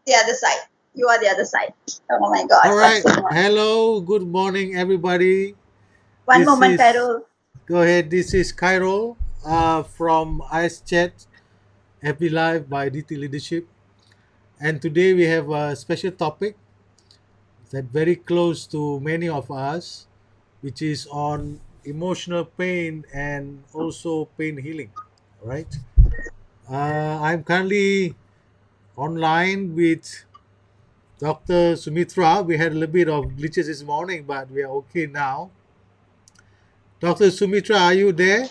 the other side. You are the other side. Oh my God, All what's right. going on? Hello. Good morning, everybody. One This moment, is Carol. go ahead. This is Cairo from Ice Chat Happy Life by DT Leadership, and today we have a special topic that very close to many of us, which is on emotional pain and also pain healing. All right. I'm currently online with Dr. Sumitra. We had a little bit of glitches this morning, but we are okay now. Dr. Sumitra, are you there?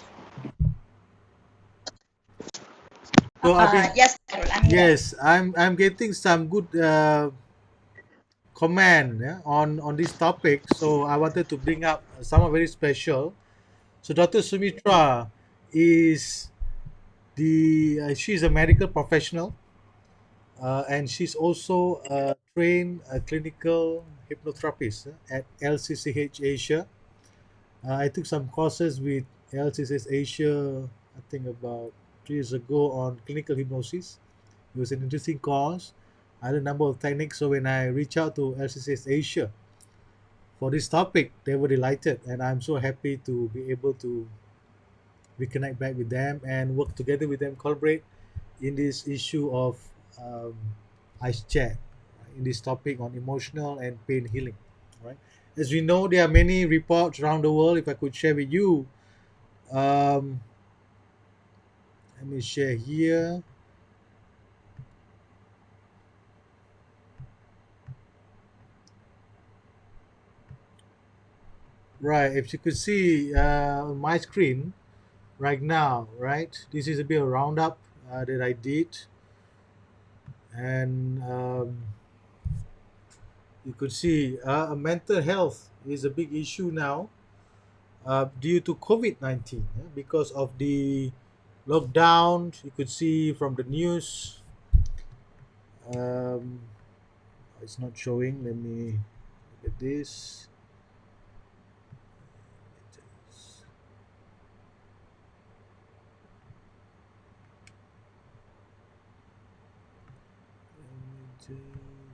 So I've been Yes, Carol, I'm here. yes, I'm getting some good comment, yeah, on this topic. So I wanted to bring up someone very special. So Dr. Sumitra is she's a medical professional, and she's also a trained clinical hypnotherapist at LCCH Asia. I took some courses with LCCH Asia, I think about 3 years ago, on clinical hypnosis. It was an interesting course. I had a number of techniques. So when I reached out to LCCS Asia for this topic, they were delighted, and I'm so happy to be able to reconnect back with them and work together with them, collaborate in this issue of um, ice chat, right, in this topic on emotional and pain healing. Right. As we know, there are many reports around the world. If I could share with you, um, let me share here. Right, if you could see on my screen right now, right? This is a bit of roundup that I did, and you could see mental health is a big issue now due to COVID-19 because of the lockdown. You could see from the news. Um, it's not showing. Let me look at this. Let me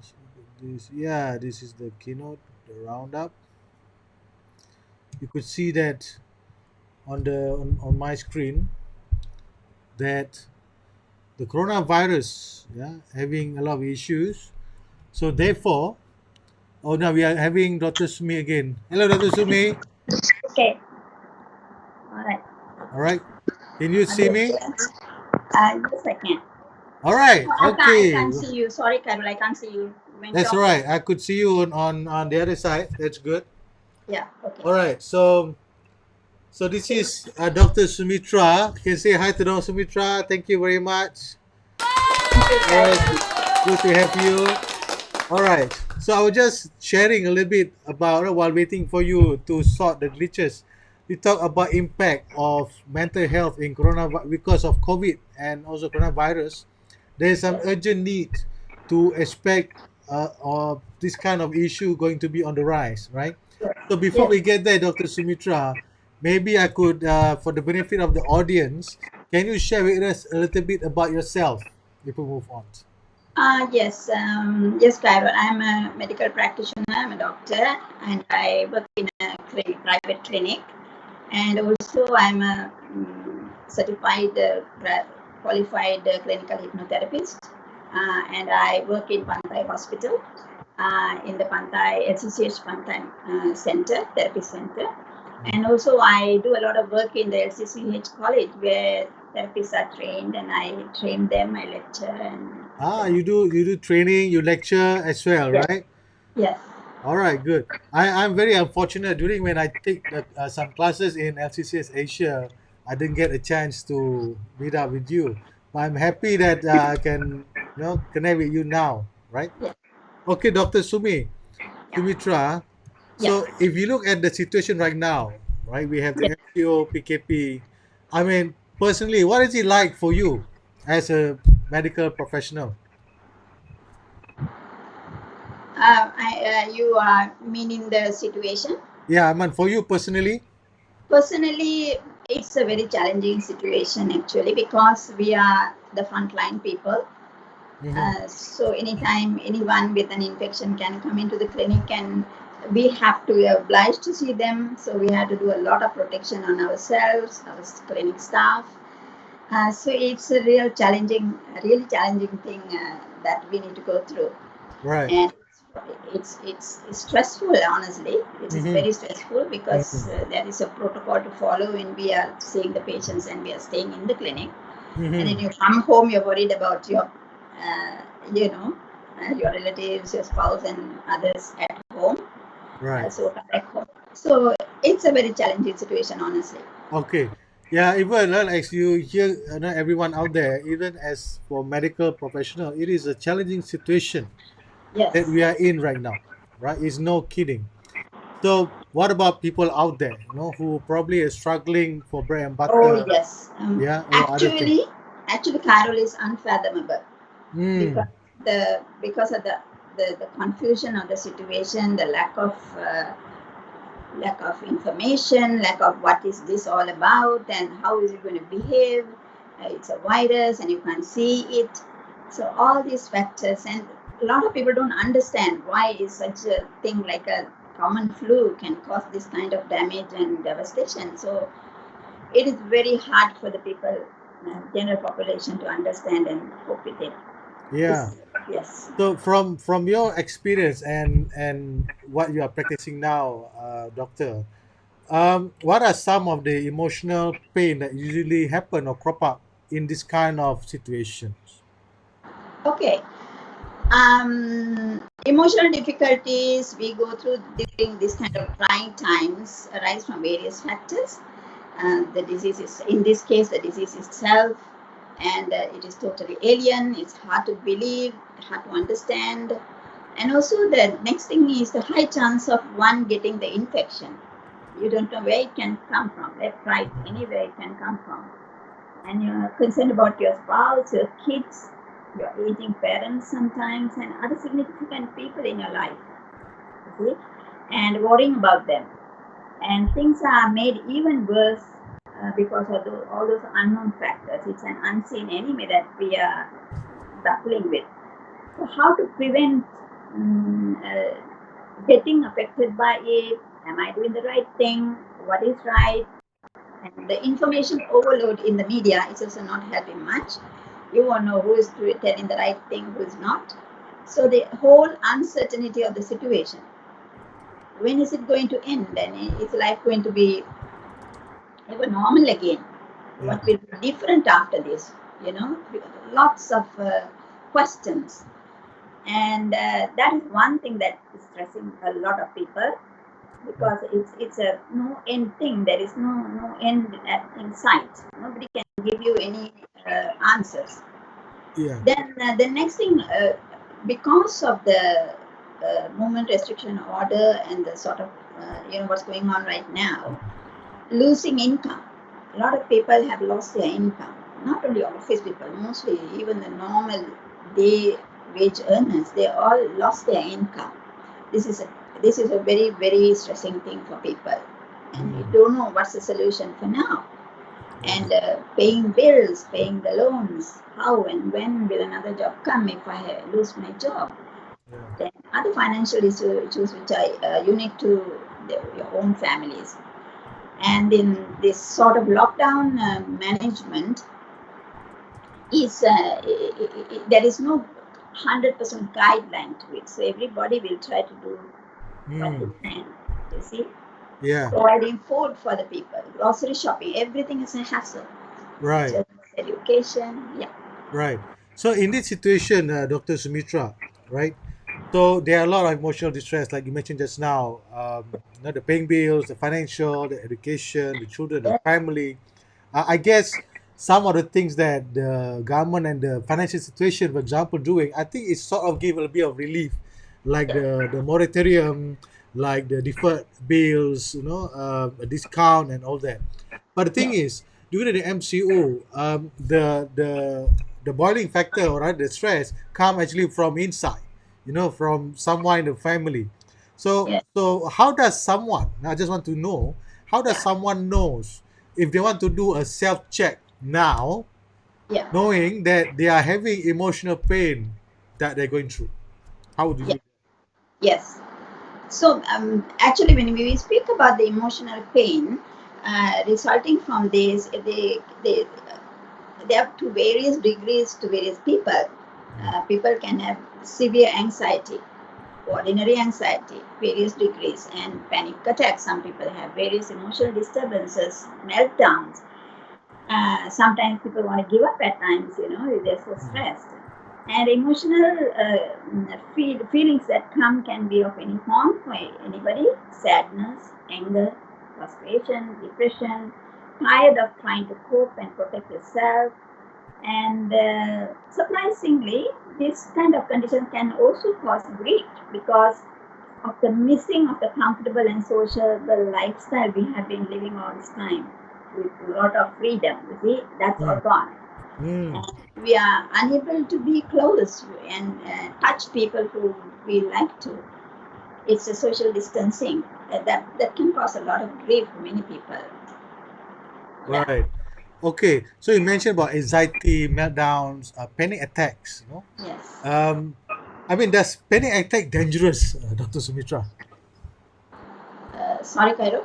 just look at this. Yeah, this is the keynote, the roundup. You could see that on my screen that the coronavirus, yeah, having a lot of issues. So therefore, oh, now we are having Dr. Sumi again. Hello, Dr. Sumi. Okay, all right. All right, can you see me? Understand. Just a second. All right, I okay, can't see you. Sorry, Carol, I can't see you. When that's all talking. right. I could see you on the other side. That's good. Yeah, okay. All right, so this Okay. is Dr. Sumitra. You can say hi to Dr. Sumitra. Thank you very much. Thank you, All right, Carol. good to have you. All right. So I was just sharing a little bit about while waiting for you to sort the glitches. We talk about impact of mental health in corona because of COVID and also coronavirus. There is some urgent need to expect of this kind of issue going to be on the rise, right? So before Yes. we get there, Dr. Sumitra, maybe I could, for the benefit of the audience, can you share with us a little bit about yourself before we move on? Yes, Carol. I'm a medical practitioner. I'm a doctor, and I work in a private clinic. And also, I'm a certified, qualified clinical hypnotherapist. And I work in Pantai Hospital, in the Pantai LCCH Pantai Center, Therapy Center. And also, I do a lot of work in the LCCH College where therapists are trained, and I train them, I lecture, and Ah, you do training, you lecture as well, yes, right? yes. All right, good. I'm very unfortunate during when I take some classes in LCCS Asia, I didn't get a chance to meet up with you. But I'm happy that I can connect with you now, right? Yes. Okay, Dr. Sumitra. Yeah. So if you look at the situation right now, right, we have the Yes. MCO, PKP. I mean, personally, what is it like for you as a medical professional? You are meaning the situation. Yeah, I mean, for you personally. Personally, it's a very challenging situation actually because we are the frontline people, Mm-hmm. So anytime anyone with an infection can come into the clinic, and we have to be obliged to see them. So we have to do a lot of protection on ourselves, our clinic staff. So it's a really challenging thing that we need to go through, Right. and it's stressful. Honestly, it is Mm-hmm. very stressful because Mm-hmm. there is a protocol to follow when we are seeing the patients and we are staying in the clinic. And then Mm-hmm. you come home, you're worried about your, uh, you know, your relatives, your spouse, and others at home. Right. So come back home. So it's a very challenging situation, honestly. Okay. Yeah, even as you hear, everyone out there, even as for medical professional, it is a challenging situation that Yes. we are in right now. Right? It's no kidding. So, what about people out there, who probably are struggling for bread and Oh butter, yes. yeah, or other things? Actually, Carol is unfathomable because Mm, of the confusion of the situation, the lack of information, lack of what is this all about and how is it going to behave. It's a virus and you can't see it. So all these factors, and a lot of people don't understand why is such a thing like a common flu can cause this kind of damage and devastation. So it is very hard for the people, general population, to understand and cope with it. yeah. This, yes. So, from your experience and what you are practicing now, doctor, what are some of the emotional pain that usually happen or crop up in this kind of situations? Okay. Emotional difficulties we go through during this kind of trying times arise from various factors. The disease is, in this case, the disease itself, and it is totally alien. It's hard to believe, hard to understand, and also the next thing is the high chance of one getting the infection. You don't know where it can come from, left, right, anywhere it can come from, and you're concerned about your spouse, your kids, your aging parents sometimes, and other significant people in your life, you see, and worrying about them. And things are made even worse because of all those unknown factors. It's an unseen enemy that we are battling with. So, how to prevent getting affected by it? Am I doing the right thing? What is right? And the information overload in the media is also not helping much. You won't know who is telling the right thing, who is not. So the whole uncertainty of the situation. When is it going to end? And is life going to be ever normal again? Yeah. What will be different after this? Lots of questions, and that is one thing that is stressing a lot of people because it's a no end thing. There is no end in sight. Nobody can give you any answers. Yeah. Then the next thing, because of the movement restriction order and the sort of what's going on right now, losing income. A lot of people have lost their income. Not only office people, mostly even the normal day wage earners, they all lost their income. This is a this is a very very stressing thing for people, and we Mm, don't know what's the solution for now. yeah. And paying bills, paying the loans. How and when will another job come if I lose my job? Yeah. Then other financial issues which are unique to your own families. And in this sort of lockdown management, is there is no 100% guideline to it. So everybody will try to do what they Mm, can. You see, yeah. providing food for the people, grocery shopping, everything is a hassle. Right. Just education, yeah. Right. So in this situation, Dr. Sumitra, right? So there are a lot of emotional distress, like you mentioned just now. The paying bills, the financial, the education, the children, the Yeah, family. I guess some of the things that the government and the financial situation, for example, doing, I think it sort of gave a bit of relief, like the moratorium, like the deferred bills, a discount and all that. But the thing yeah, is, during the MCO, the boiling factor or the stress come actually from inside, from someone in the family. So yeah, so how does someone? I just want to know, how does yeah, someone knows if they want to do a self check now, yeah, knowing that they are having emotional pain that they're going through? How would Yeah. you? Yes. So actually, when we speak about the emotional pain resulting from this, they have to various degrees to various people. People can have severe anxiety, ordinary anxiety, various degrees, and panic attacks. Some people have various emotional disturbances, meltdowns. Sometimes people want to give up at times, they're so stressed. And emotional feelings that come can be of any form for anybody: sadness, anger, frustration, depression, tired of trying to cope and protect yourself. And surprisingly, this kind of condition can also cause grief because of the missing of the comfortable and sociable lifestyle we have been living all this time with a lot of freedom. You see, that's all gone. Mm, And we are unable to be close and touch people who we like to. It's a social distancing that can cause a lot of grief for many people. Yeah. right. Okay. So you mentioned about anxiety, meltdowns, panic attacks. Yes. Um, I mean, does panic attack dangerous, Dr. Sumitra? Sorry, Cairo.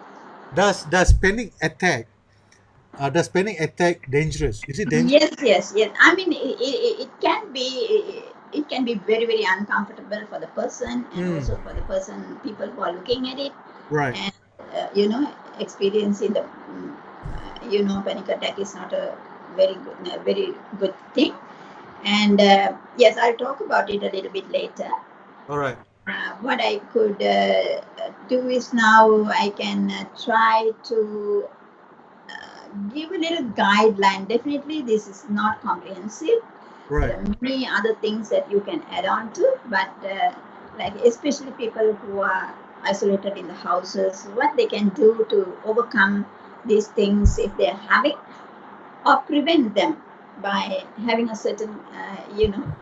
Does panic attack dangerous? Is it dangerous? Yes, yes, yes. I mean, it can be very, very uncomfortable for the person, and Mm, also for the person, people who are looking at it, right. and experiencing the panic attack is not a very good thing. And yes, I'll talk about it a little bit later. All right. What I could do is now I can try to give a little guideline. Definitely, this is not comprehensive. There Right. are many other things that you can add on to, but like especially people who are isolated in the houses, what they can do to overcome these things if they're having, or prevent them by having a certain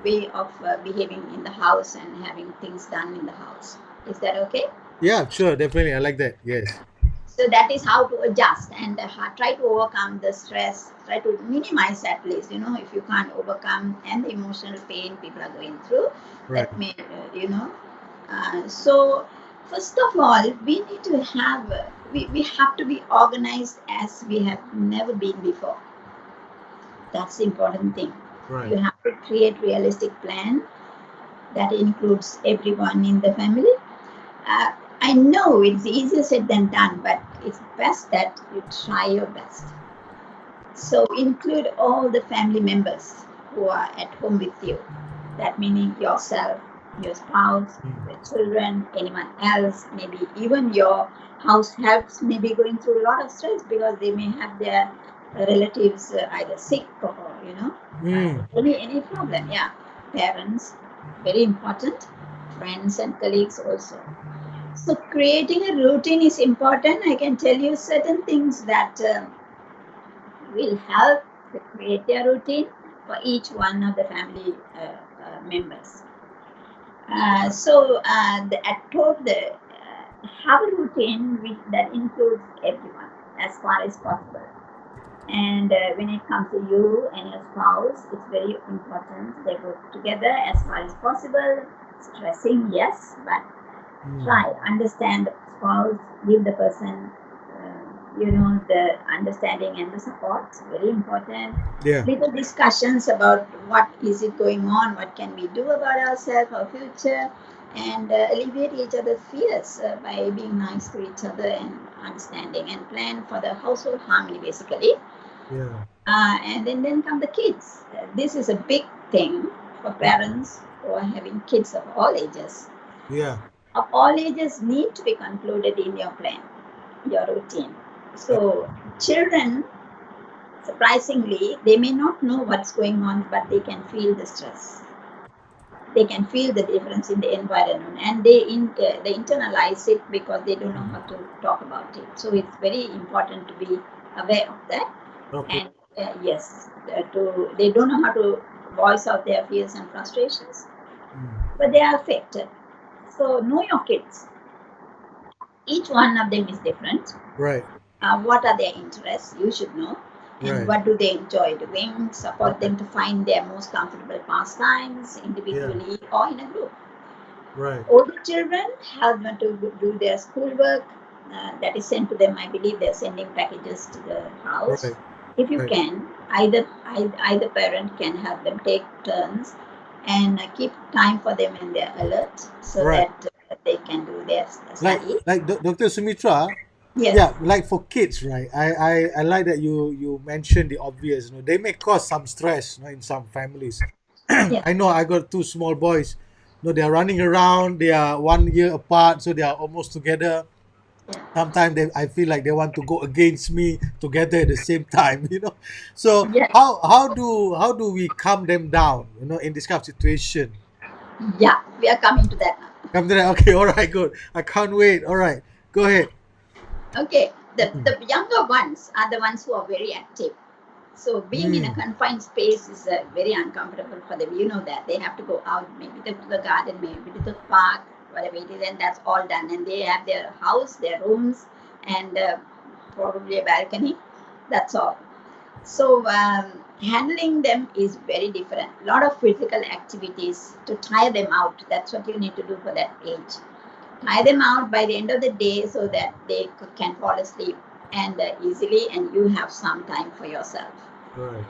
way of behaving in the house and having things done in the house. Is that okay? Yeah, sure. Definitely. I like that. Yes. So that is how to adjust and try to overcome the stress, try to minimize, at least, if you can't overcome, and the emotional pain people are going through, Right. that may so first of all, we need to have we have to be organized as we have never been before. That's the important thing. Right. You have to create realistic plan that includes everyone in the family. uh, I know it's easier said than done, but it's best that you try your best. So include all the family members who are at home with you. That meaning yourself, your spouse, Mm. your children, anyone else, maybe even your house helps may be going through a lot of stress because they may have their relatives either sick or Mm. any problem. Yeah, parents, very important. Friends and colleagues also. So creating a routine is important. I can tell you certain things that will help to create a routine for each one of the family members. I told have a routine that includes everyone as far as possible. And when it comes to you and your spouse, it's very important they work together as far as possible. Stressing, yes, but Mm. try understand the spouse, give the person the understanding and the support, very important. Yeah. Little discussions about what is it going on, what can we do about ourselves, our future, and alleviate each other's fears by being nice to each other and understanding, and plan for the household harmony, basically. Yeah. And then come the kids. This is a big thing for parents who are having kids of all ages. Yeah. Of all ages need to be concluded in your plan, your routine. So children, surprisingly, they may not know what's going on, but they can feel the stress. They can feel the difference in the environment, and they internalize it because they don't know how to talk about it. So it's very important to be aware of that. Okay. And yes, they don't know how to voice out their fears and frustrations, Mm. but they are affected. So know your kids. Each one of them is different. Right. What are their interests? You should know. and Right. what do they enjoy doing, support Right. them to find their most comfortable pastimes Yeah. individually or in a group. Right. Older children help them to do their schoolwork that is sent to them. I believe they're sending packages to the house. Right. If you Right. can, either parent can help them take turns and keep time for them when they're alert so Right. that they can do their Like study. Dr. Sumitra, Yes, yeah, like for kids, right? I like that you mentioned the obvious. They may cause some stress, in some families. yes, I know I got two small boys. They're running around. They are 1 year apart, so they are almost together. yeah, Sometimes I feel like they want to go against me together at the same time. So yes, how do we calm them down? In this kind of situation. yeah. We are coming to that now. Come to that. Okay, all right, good. I can't wait. All right, go ahead. Okay, Mm. the younger ones are the ones who are very active. So being in a Mm. confined space is very uncomfortable for them. You know that they have to go out, maybe to the garden, maybe to the park, whatever it is, and that's all done. And they have their house, their rooms, and probably a balcony. That's all. So handling them is very different. A lot of physical activities to tire them out. That's what you need to do for that age. Tie them out by the end of the day so that they can fall asleep and easily, and you have some time for yourself. Right.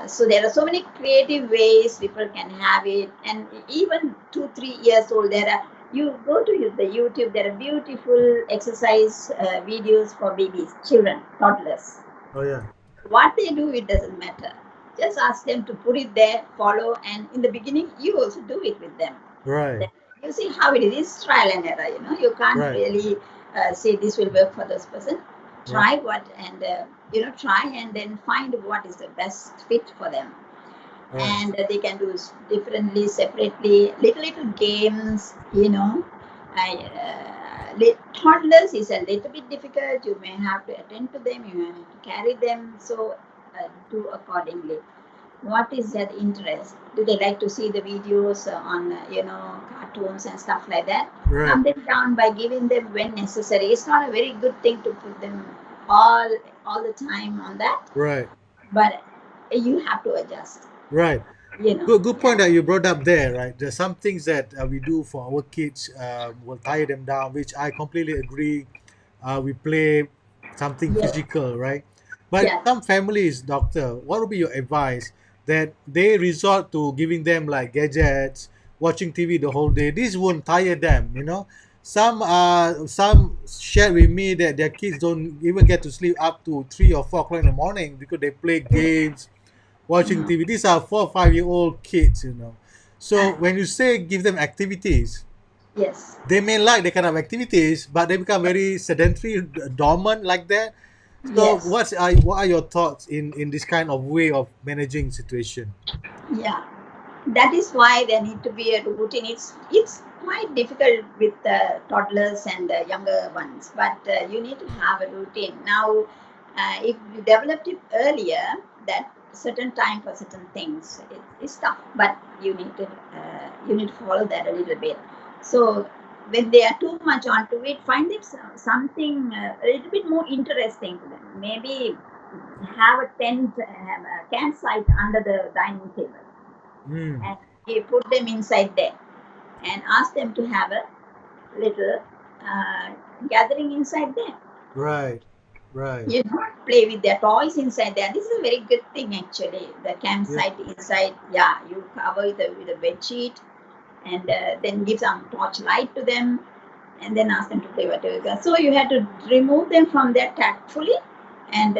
So there are so many creative ways people can have it, and even 2 3 years old, there are, you go to the YouTube, there are beautiful exercise videos for babies, children, toddlers. Oh yeah. What they do, it doesn't matter. Just ask them to put it there, follow, and in the beginning, you also do it with them. Right. Then you see how it is. It's trial and error. You can't Right. really say this will work for this person. Right. Try what and try and then find what is the best fit for them, Right. and they can do differently, separately, little games. Toddlers is a little bit difficult. You may have to attend to them. You may have to carry them. So do accordingly. What is their interest? Do they like to see the videos on cartoons and stuff like that? Right. Calm them down by giving them when necessary. It's not a very good thing to put them all all the time on that, Right. but you have to adjust. Right. you know Good point yeah, that you brought up there, right? There's some things that we do for our kids will tire them down, which I completely agree. We play something yes, physical, right? But yes, some families, doctor, what would be your advice that they resort to giving them like gadgets, watching TV the whole day? This won't tire them. Some shared with me that their kids don't even get to sleep up to 3 or 4 o'clock in the morning because they play games, watching mhm, TV. These are 4 or 5 year old kids. So uh, when you say give them activities, yes, they may like the kind of activities, but they become very sedentary, dormant like that. So yes, what are your thoughts in this kind of way of managing situation? yeah. That is why there need to be a routine. It's quite difficult with toddlers and younger ones, but you need to have a routine. Now, if you developed it earlier, that certain time for certain things, it's tough. But you need to follow that a little bit. So when they are too much onto it, find them something a little bit more interesting to them. Maybe have a tent, have a campsite under the dining table, Mm, and he put them inside there and asked them to have a little uh, gathering inside there. right, right, Play with their toys inside there. This is a very good thing actually. The yeah, campsite inside, yeah, you cover with a bed sheet, and then give some torch light to them, and then ask them to play whatever. So you have to remove them from there tactfully and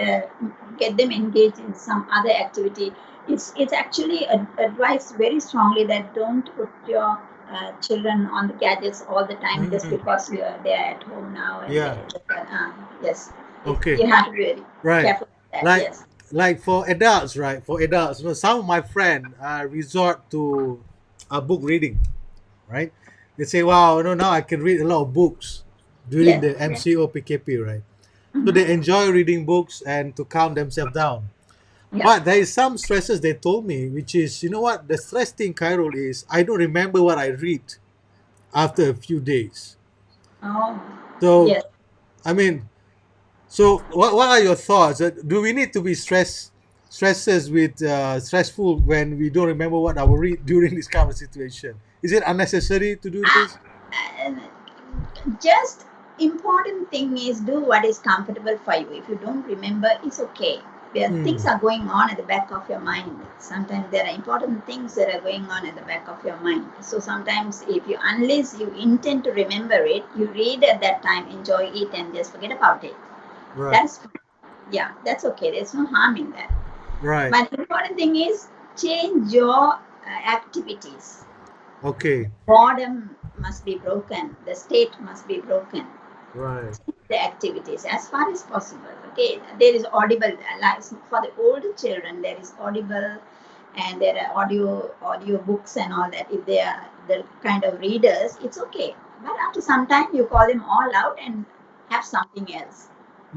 get them engaged in some other activity. It's actually advised very strongly that don't put your children on the gadgets all the time just mm, because they're at home now and yeah, yes, okay, you have to be very right. careful with that. Like Yes. like for adults, right? For adults, some of my friends resort to book reading, right? They say, wow, now I can read a lot of books during Yes. the Yes. MCO PKP, right? So Mhm. they enjoy reading books and to calm themselves down. Yeah. But there is some stresses they told me, which is, you know what, the stress thing, Kyrol, is I don't remember what I read after a few days. Oh. So, Yes. I mean, So, what are your thoughts? Do we need to be stresses with stressful when we don't remember what our read during this kind of situation? Is it unnecessary to do Uh, this? and just important thing is do what is comfortable for you. If you don't remember, it's okay. There things Mm, are going on at the back of your mind. Sometimes there are important things that are going on at the back of your mind. So sometimes if you, unless you intend to remember it, you read at that time, enjoy it, and just forget about it. right, That's, yeah, that's okay. There's no harm in that. right, But important thing is change your activities. okay, Boredom must be broken. The state must be broken. right, The activities as far as possible. Okay, there is audible, like for the older children, there is audible, and there are audio books and all that. If they are the kind of readers, it's okay. But after some time, you call them all out and have something else.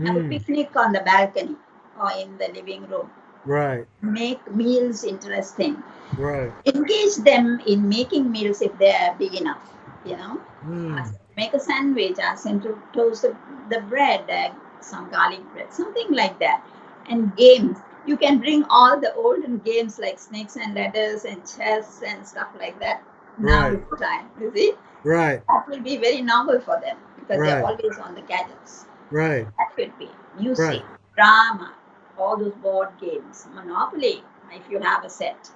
Have a mm, picnic on the balcony or in the living room. right, Make meals interesting. right, Engage them in making meals if they are big enough. You know, mm, ask them to make a sandwich, ask them to toast the bread, some garlic bread, something like that. And games, you can bring all the olden games like snakes and ladders and chess and stuff like that. Now right, is the time, you see. right, That will be very novel for them because they're right, always on the gadgets. right, That could be right. music, drama, all those board games, Monopoly, if you have a set.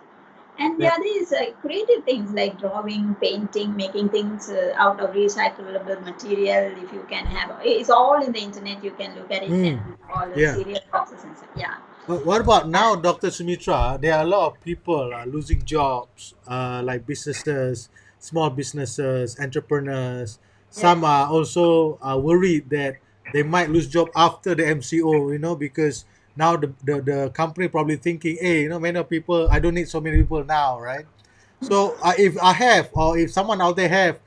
And the Yeah. other is creative things like drawing, painting, making things out of recyclable material. If you can have, it's all in the internet. You can look at it Mm, and all the yeah. cereal boxes and stuff. Yeah. But what about now, Dr. Sumitra? There are a lot of people losing jobs, like businesses, small businesses, entrepreneurs. Yes. Some are also worried that they might lose job after the MCO, because now the company probably thinking, hey, many people, I don't need so many people now, right? So if I have, or if someone out there have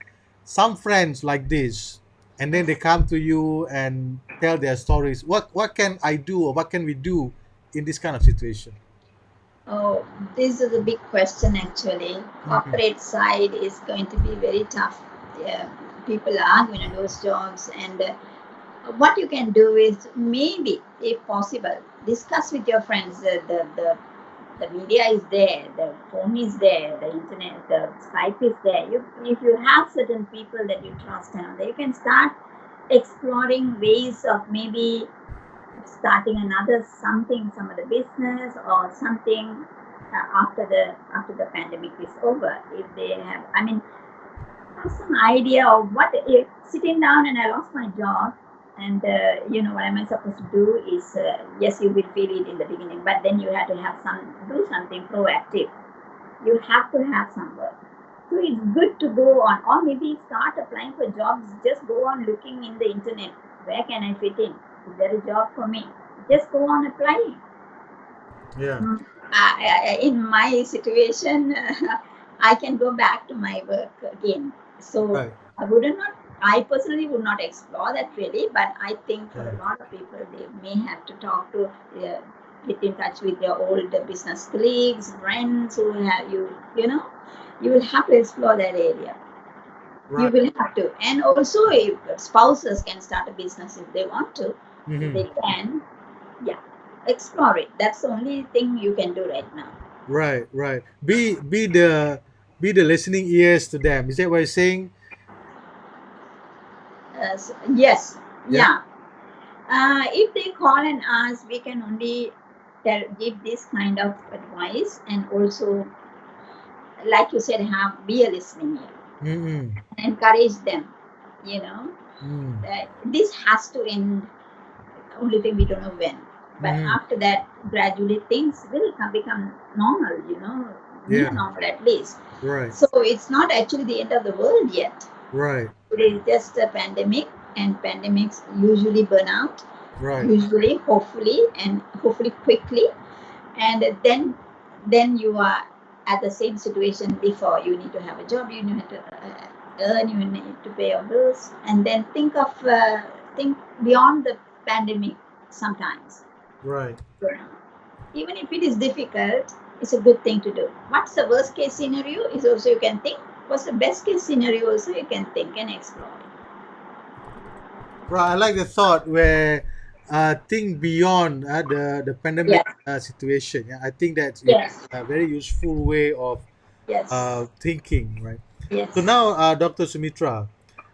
some friends like this, and then they come to you and tell their stories, what can I do, or what can we do in this kind of situation? Oh, this is a big question actually. Mm, Corporate side is going to be very tough. Yeah, people are going to lose jobs, and what you can do is maybe, if possible, discuss with your friends. The media is there, the phone is there, the internet, the Skype is there. If you have certain people that you trust, and they can start exploring ways of maybe starting another something, some other business or something after the pandemic is over. If they have, I mean, have some idea of what if sitting down and I lost my job, and what am I supposed to do is, yes, you will feel it in the beginning, but then you have to have do something proactive. You have to have some work. So it's good to go on, or maybe start applying for jobs. Just go on looking in the internet. Where can I fit in? Is there a job for me? Just go on applying. yeah. In my situation, I can go back to my work again. So Right. I personally would not explore that really, but I think for a Right. lot of people, they may have to talk to, get in touch with their old business colleagues, friends who have you will have to explore that area. You Right. will have to. And also, if spouses can start a business if they want to, if Hmm. they can, yeah, explore it. That's the only thing you can do right now. Right. Right. Be the listening ears to them. Is that what you're saying? Yes, Yeah. yeah. If they call and ask, we can only give this kind of advice, and also, like you said, be a listening ear Mm-mm. and encourage them. You know, Mm. this has to end. Only thing we don't know when. But Mm-hmm. after that, gradually things will become normal. Near Yeah. normal at least. Right. So it's not actually the end of the world yet. Right. It is just a pandemic, and pandemics usually burn out, Right. usually, hopefully quickly, and then you are at the same situation before. You need to have a job, you need to earn, you need to pay your bills, and then think beyond the pandemic sometimes. Right. Even if it is difficult, it's a good thing to do. What's the worst case scenario is also you can think. What's the best case scenario also you can think and explore. Right. I like the thought where think beyond the pandemic Yes. situation. Yeah, I think that's Yes. a very useful way of Yes. thinking, right? So Yes. now, Dr. Sumitra,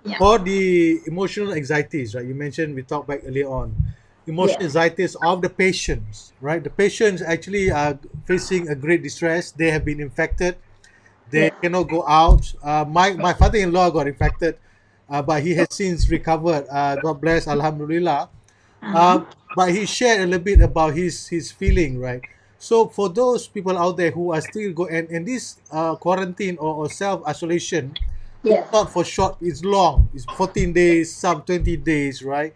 Yeah. for the emotional anxieties, right? You mentioned we talked back earlier on emotional Yes. anxieties of the patients, right? The patients actually are facing a great distress. They have been infected. They Yes. cannot go out. My father-in-law got infected, but he has since recovered. God bless, Alhamdulillah. Uh-huh. Uh, but he shared a little bit about his feeling, right? So for those people out there who are still and this quarantine or self isolation, it's Yes. not for short. It's long. It's 14 days, some 20 days, right?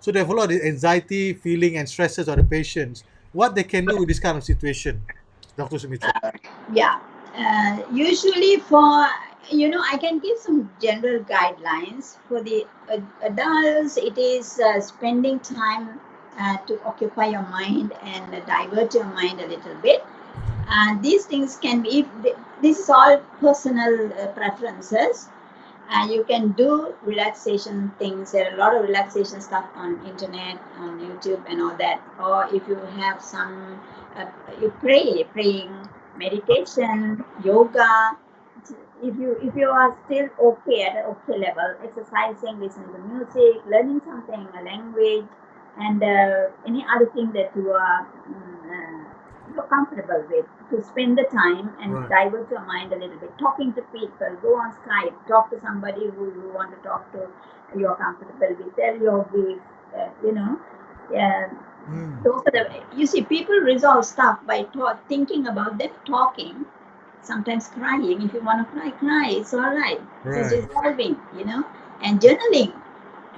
So they have a lot of anxiety, feeling, and stresses of the patients. What they can do in this kind of situation, Dr. Sumitra? Yeah. Usually for, I can give some general guidelines for the adults. It is spending time to occupy your mind and divert your mind a little bit. And these things can be, this is all personal preferences. You can do relaxation things. There are a lot of relaxation stuff on internet, on YouTube, and all that. Or if you have some, you praying, meditation, yoga. If you are still okay at an okay level, exercising, listening to music, learning something, a language, and any other thing that you're comfortable with, to spend the time and Right. divert your mind a little bit. Talking to people, go on Skype, talk to somebody who you want to talk to, you're comfortable with, tell your grief, yeah. Mm, Those are the, you see, people resolve stuff by thinking about them, talking, sometimes crying. If you want to cry, cry. It's all right. It is right. resolving. And journaling.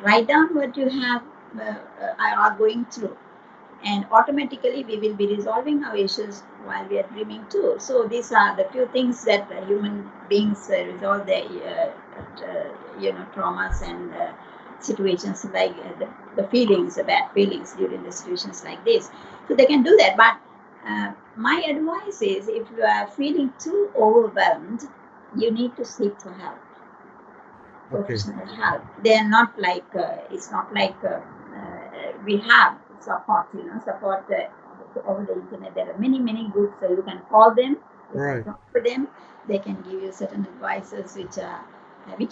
Write down what you have are going through, and automatically we will be resolving our issues while we are dreaming too. So these are the few things that human beings resolve their traumas and situations like the feelings, the bad feelings during the situations like this. So they can do that. But my advice is, if you are feeling too overwhelmed, you need to seek for help, Okay. professional help. They are not like, it's not like we have support, support over the internet. There are many, many groups, so you can call them, you can Right. talk to them. They can give you certain advices which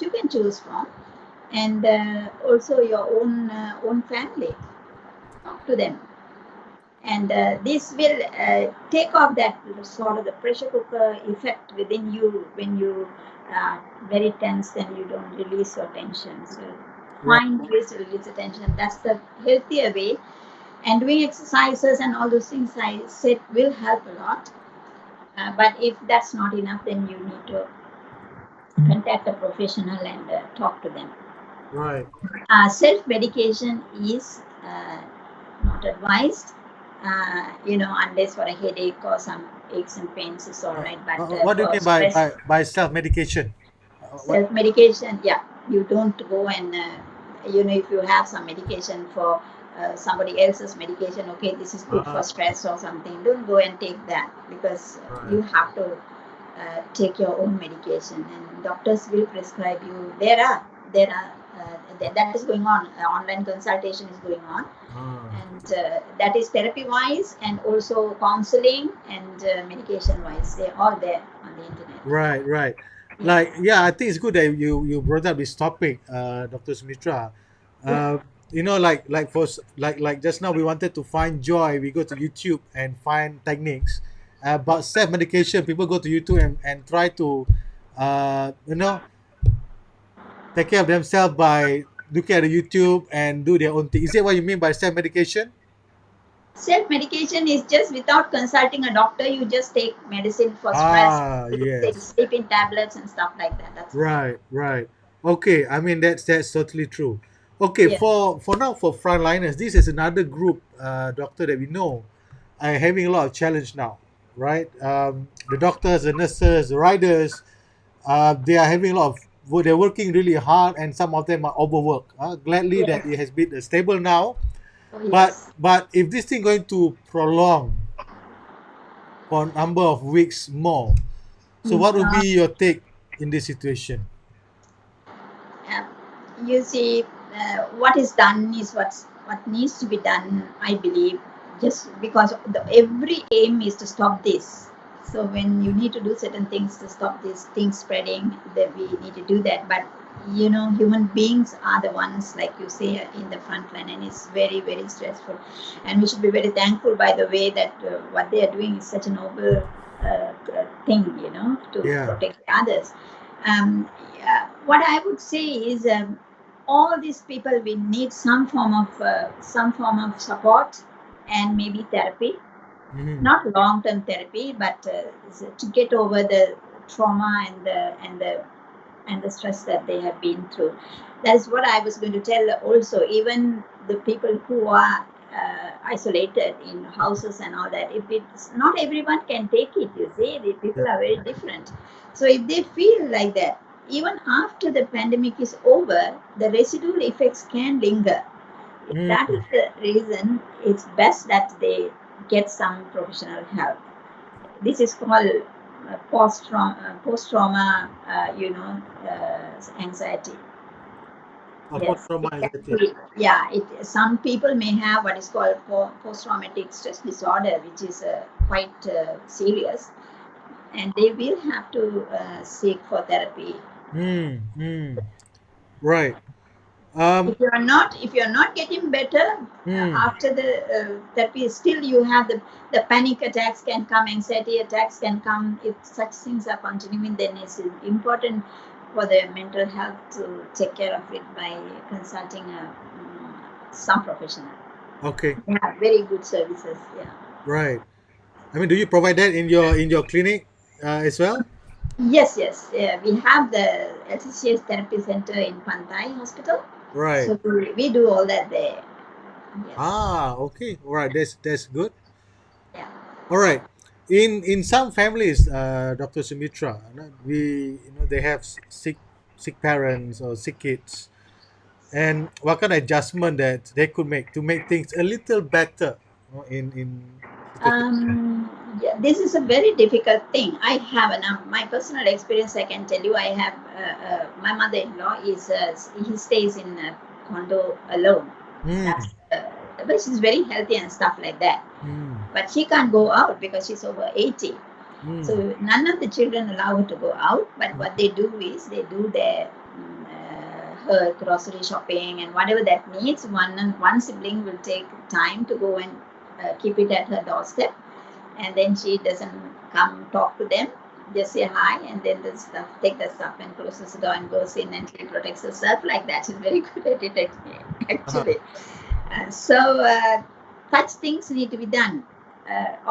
you can choose from, and also your own family. Talk to them, and this will take off that sort of the pressure cooker effect within you when you are very tense and you don't release your tension. So Right. find ways to release the tension. That's the healthier way. And doing exercises and all those things I said will help a lot. But if that's not enough, then you need to contact a professional and talk to them. Right. Self medication is not advised, unless for a headache or some aches and pains is all right. But What do you for mean stress, by self medication? What? self medication, yeah, you don't go and, if you have some medication for somebody else's medication, okay, this is good for Ah, stress or something, don't go and take that, because right. you have to take your own medication, and doctors will prescribe you. That is going on. Online consultation is going on, Ah, and that is therapy wise, and also counseling and medication wise. They're all there on the internet. right. Right. Yeah, Like, yeah, I think it's good that you brought up this topic, Dr. Sumitra. yeah, Uh, like just now we wanted to find joy. We go to YouTube and find techniques. About self medication, people go to YouTube and try to, take care of themselves by looking at the YouTube and do their own thing. Is that what you mean by self medication? self medication is just without consulting a doctor. You just take medicine for stress. Ah, You take yes. sleeping tablets and stuff like that. That's all. Right, right. Okay, I mean that's totally true. Okay, Yeah. for now for frontliners, this is another group, doctor that we know are having a lot of challenge now, right? The doctors, the nurses, the riders, they are having a lot of they're working really hard, and some of them are overworked. Gladly that Yes. it has been stable now, Oh, but yes. if this thing going to prolong for a number of weeks more, so Mm. what would be your take in this situation? Uh, you see, what is done is what needs to be done, I believe, just because every aim is to stop this. So when you need to do certain things to stop these things spreading, then we need to do that. But human beings are the ones, like you say, in the front line, and it's very, very stressful. And we should be very thankful, by the way, that what they are doing is such a noble thing, to Yeah. protect others. Yeah, what I would say is, all these people will need some form of support and maybe therapy, Hmm. not long term therapy, but to get over the trauma and the stress that they have been through. That's what I was going to tell also. Even the people who are isolated in houses and all that, if it's not everyone can take it, you see, the Yeah. people are very different. So if they feel like that, even after the pandemic is over, the residual effects can linger. That Mm. is the reason it's best that they get some professional help. This is called post trauma, anxiety. Post Yes, trauma it can anxiety. be. Yeah, some people may have what is called post-traumatic stress disorder, which is quite serious, and they will have to seek for therapy. Mm. Mm. Right. Um. If you're not getting better Mm. after the therapy, still you have the panic attacks can come, anxiety attacks can come. If such things are continuing, then it's important for the mental health to take care of it by consulting some professional. Okay. Yeah, very good services. Yeah. Right. I mean, do you provide that in your clinic as well? Yes, yes. Yeah, we have the LCCS therapy center in Pantai Hospital, Right. so we do all that there. Yes. Ah. Okay. All right. That's good. Yeah. All right. In some families, Dr. Sumitra, they have sick parents or sick kids, and what kind of adjustment that they could make to make things a little better, in situation. Yeah, this is a very difficult thing. I have my personal experience. I can tell you, I have my mother-in-law is he stays in a condo alone. Mm. That's but she's very healthy and stuff like that. Mm. But she can't go out because she's over 80. So Mm. none of the children allow her to go out. But what they do is they do their her grocery shopping and whatever that needs. One sibling will take time to go and keep it at her doorstep, and then she doesn't come talk to them, just say hi, and then the stuff, take the stuff and closes the door and goes in, and she protects herself like that. She's very good at it, Uh-huh. actually. So such things need to be done.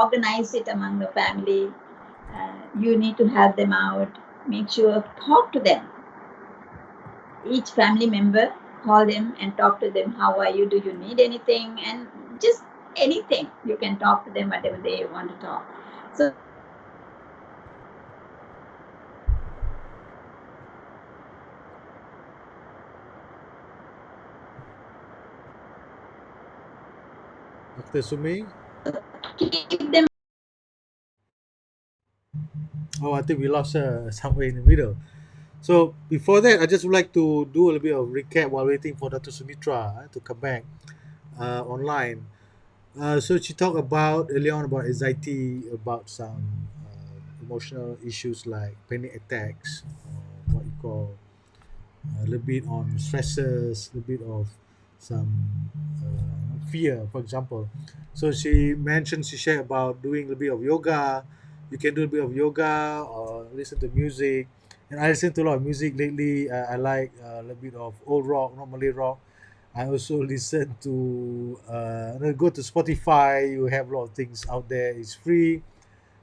Organize it among the family. You need to help them out. Make sure, talk to them. Each family member, call them and talk to them. How are you? Do you need anything? And just anything. You can talk to them whatever they want to talk. So Dr. Sumi. keep them. Oh, I think we lost her somewhere in the middle. So before that, I just would like to do a little bit of recap while waiting for Dr. Sumitra to come back online. So she talked about earlier on about anxiety, about some emotional issues like panic attacks, what you call a little bit on stresses, a little bit of some fear, for example. So she shared about doing a little bit of yoga. You can do a bit of yoga or listen to music. And I listen to a lot of music lately. I like a little bit of old rock, not Malay rock. I also listen to go to Spotify. You have a lot of things out there. It's free.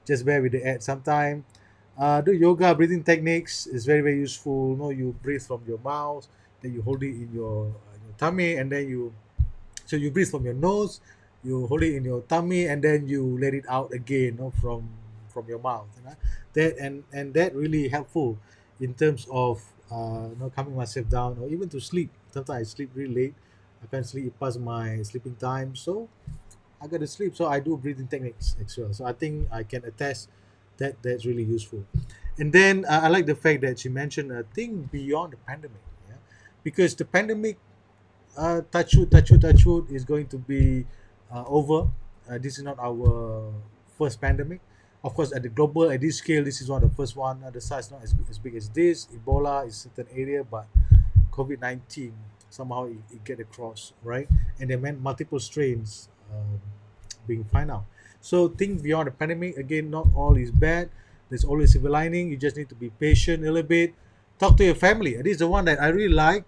Just bear with the ad sometime. Do yoga breathing techniques is very very useful. You breathe from your mouth, then you hold it in your tummy, and then you breathe from your nose, you hold it in your tummy, and then you let it out again, from your mouth. That that really helpful in terms of calming myself down, or even to sleep. Sometimes I sleep really late. I can't sleep past my sleeping time, so I got to sleep. So I do breathing techniques as well. So I think I can attest that that's really useful. And then I like the fact that she mentioned a thing beyond the pandemic, yeah? Because the pandemic touch wood is going to be over. This is not our first pandemic. Of course, at the global, at this scale, this is one of the first one. The size not as big as this. Ebola is certain area, but COVID-19 somehow it get across, right? And there meant multiple strains being found out. So think beyond the pandemic. Again, not all is bad. There's always silver lining. You just need to be patient a little bit. Talk to your family. This is the one that I really like.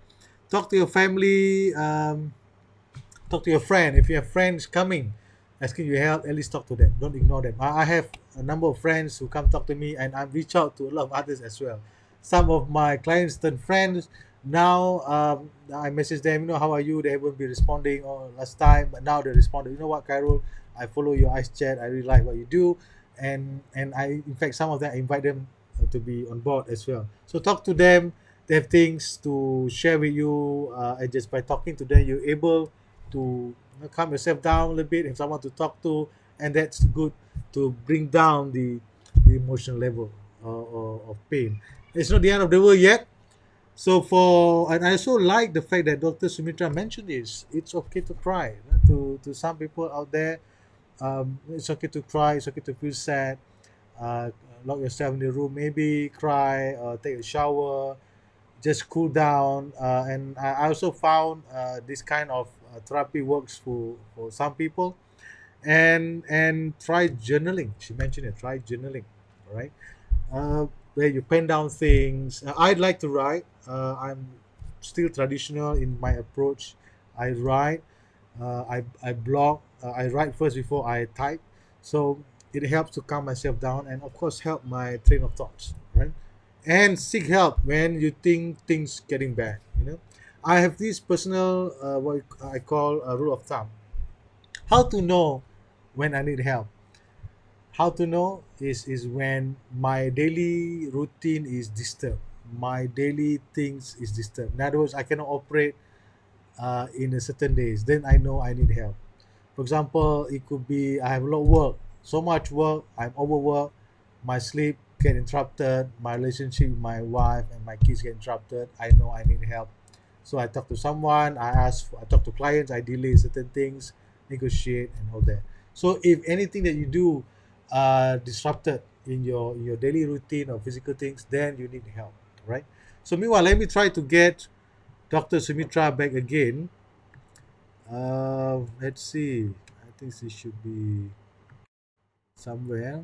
Talk to your family. Talk to your friend. If you have friends coming, asking you help, at least talk to them. Don't ignore them. I have a number of friends who come talk to me, and I reach out to a lot of others as well. Some of my clients turn friends. Now I message them, how are you? They haven't been responding or last time, but now they responded. You know what, Carol? I follow your ice chat. I really like what you do, and I, in fact, some of them I invite them to be on board as well. So talk to them. They have things to share with you, and just by talking to them, you're able to calm yourself down a little bit, have someone to talk to, and that's good to bring down the emotional level of pain. It's not the end of the world yet. So and I also like the fact that Dr. Sumitra mentioned this. It's okay to cry. To some people out there, it's okay to cry. It's okay to feel sad. Uh, Lock yourself in the room, maybe cry, take a shower, just cool down. And I also found this kind of therapy works for some people. And try journaling. She mentioned it. Try journaling, all right? Where you pen down things. I'd like to write. I'm still traditional in my approach. I write. I blog. I write first before I type. So it helps to calm myself down and of course help my train of thoughts, right? And seek help when you think things getting bad. I have this personal what I call a rule of thumb. How to know when I need help? How to know is when my daily routine is disturbed. My daily things is disturbed. In other words, I cannot operate in a certain days. Then I know I need help. For example, it could be I have a lot of work, so much work, I'm overworked, my sleep get interrupted, my relationship with my wife and my kids get interrupted. I know I need help. So I talk to someone, I talk to clients, I delay certain things, negotiate and all that. So if anything that you do disrupted in your daily routine or physical things, then you need help, right? So meanwhile, let me try to get Dr. Sumitra back again. Let's see. I think she should be somewhere.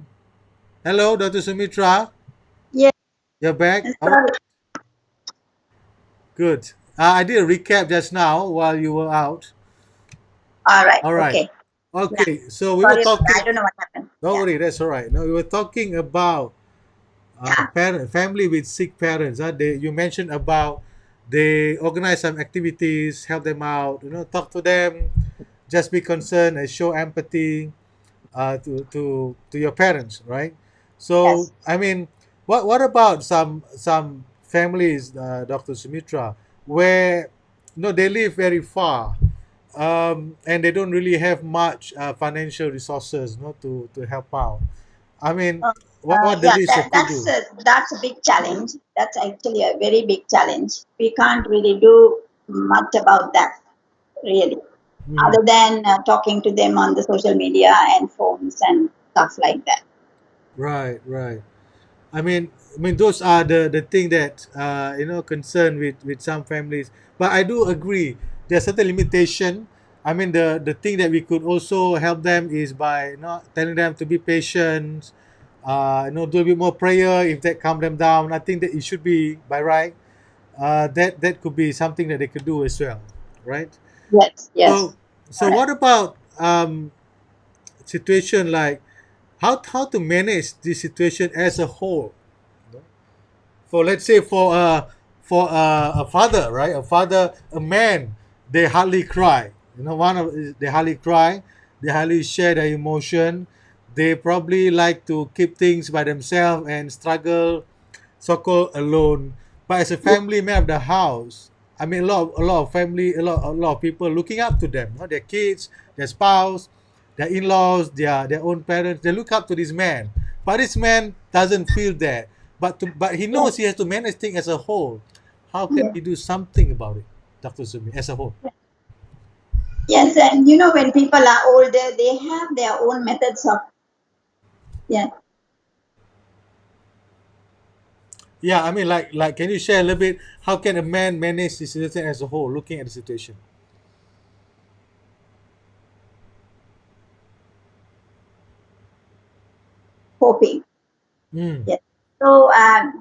Hello, Dr. Sumitra. Yes, You're back. Oh, sorry. good. I did a recap just now while you were out. All right. All right. Okay. Yeah. Okay. So we were Sorry about that. talking. I don't know what happened. Don't Yeah. worry, that's all right. No, we were talking about Yeah. family with sick parents. You mentioned about they organize some activities, help them out. Talk to them, just be concerned and show empathy to your parents, right? So Yes. I mean, what about some families, Dr. Sumitra, where they live very far, and they don't really have much financial resources, to help out. I mean, Uh, what the yeah. least they could do. That's a big challenge. That's actually a very big challenge. We can't really do much about that, really, Mhm. other than talking to them on the social media and phones and stuff like that. Right, right. I mean, those are the thing that concern with some families. But I do agree there's certain limitation. I mean, the thing that we could also help them is by telling them to be patient. Do a bit more prayer if that calm them down. I think that it should be by right. That could be something that they could do as well, right? Yes. Yes. So Correct. what about situation like how to manage this situation as a whole? For let's say for a father, right? A father, a man, they hardly cry. They hardly cry. They hardly share their emotion. They probably like to keep things by themselves and struggle so-called alone. But as a Yeah. family man of the house, I mean, a lot of family, a lot of people looking up to them. Their kids, their spouse, their in-laws, their own parents. They look up to this man, but this man doesn't feel that. But he Yeah. knows he has to manage things as a whole. How can Yeah. he do something about it, Dr. Sumi, as a whole? Yes, and when people are older, they have their own methods of, yeah. Yeah, I mean, can you share a little bit? How can a man manage the situation as a whole, looking at the situation? Coping. Mm. Yes. So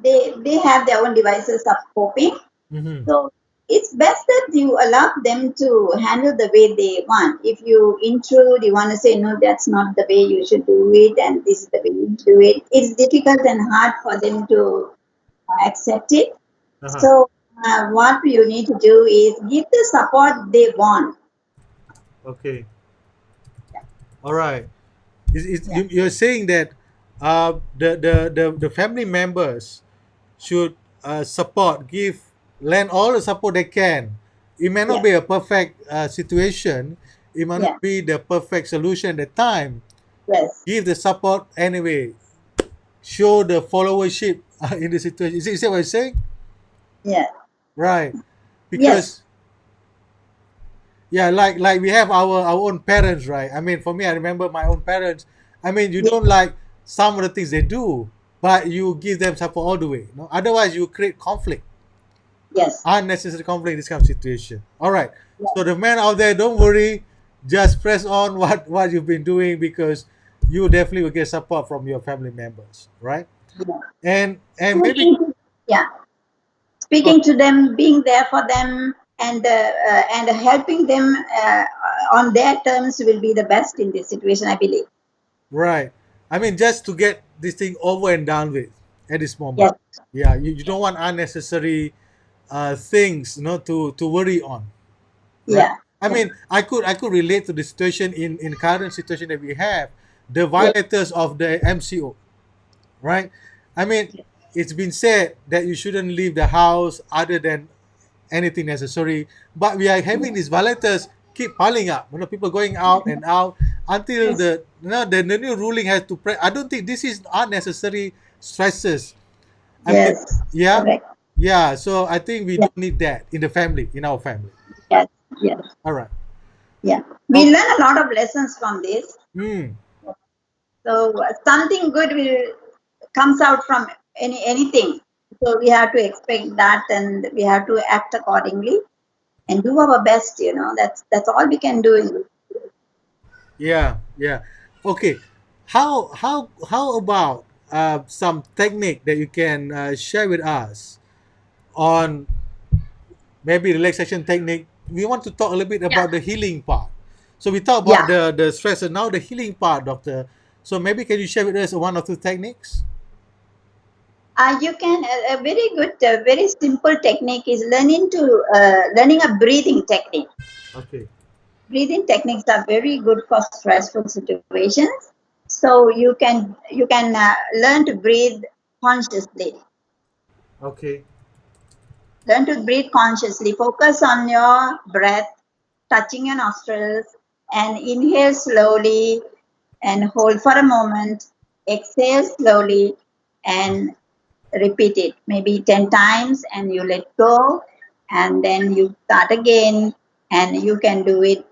they have their own devices of coping. Mm-hmm. So it's best that you allow them to handle the way they want. If you intrude, you want to say, no, that's not the way you should do it, and this is the way you do it. It's difficult and hard for them to accept it. Uh-huh. So what you need to do is give the support they want. Okay. All right. Yeah. You're saying that the family members should support, lend all the support they can. It may not Yeah. be a perfect situation. It might Yeah. not be the perfect solution at the time. Yes. Give the support anyway. Show the followership in the situation. Is that what you're saying? Yeah. Right. Yes. Because yeah, like we have our own parents, right? I mean, for me, I remember my own parents. I mean, you Yes. don't like some of the things they do, but you give them support all the way. No, otherwise you create conflict, Yes. unnecessary conflict in this kind of situation. All right. Yes. So the men out there, don't worry. Just press on what you've been doing because you definitely will get support from your family members, right? Yeah. And maybe Speaking to, yeah. Speaking to them, being there for them, and helping them on their terms will be the best in this situation, I believe. right. I mean, just to get this thing over and done with at this moment. Yes. Yeah, you don't want unnecessary things, to worry on, right? Yeah. I Yeah. mean, I could relate to the situation in current situation that we have, the Yes. violators of the MCO, right? I mean, it's been said that you shouldn't leave the house other than anything necessary, but we are having these violators keep piling up. People going out and out until Yes. the new ruling has to. I don't think this is unnecessary stresses. I mean, Yes. yeah, Correct. yeah. So I think we Yeah. don't need that in the family, in our family. Yes. Yes. All right. Yeah. We Oh, learn a lot of lessons from this. mm, So something good will comes out from anything. So we have to expect that, and we have to act accordingly and do our best. That's all we can do. yeah, yeah. Okay. How about some technique that you can share with us on maybe relaxation technique? We want to talk a little bit Yeah. about the healing part. So we talk about Yeah. the stress and now the healing part, doctor. So maybe can you share with us one or two techniques? You can a very good, very simple technique is learning a breathing technique. Okay. Breathing techniques are very good for stressful situations. So you can learn to breathe consciously. Okay. Learn to breathe consciously. Focus on your breath, touching your nostrils, and inhale slowly and hold for a moment. Exhale slowly and repeat it maybe 10 times, and you let go, and then you start again, and you can do it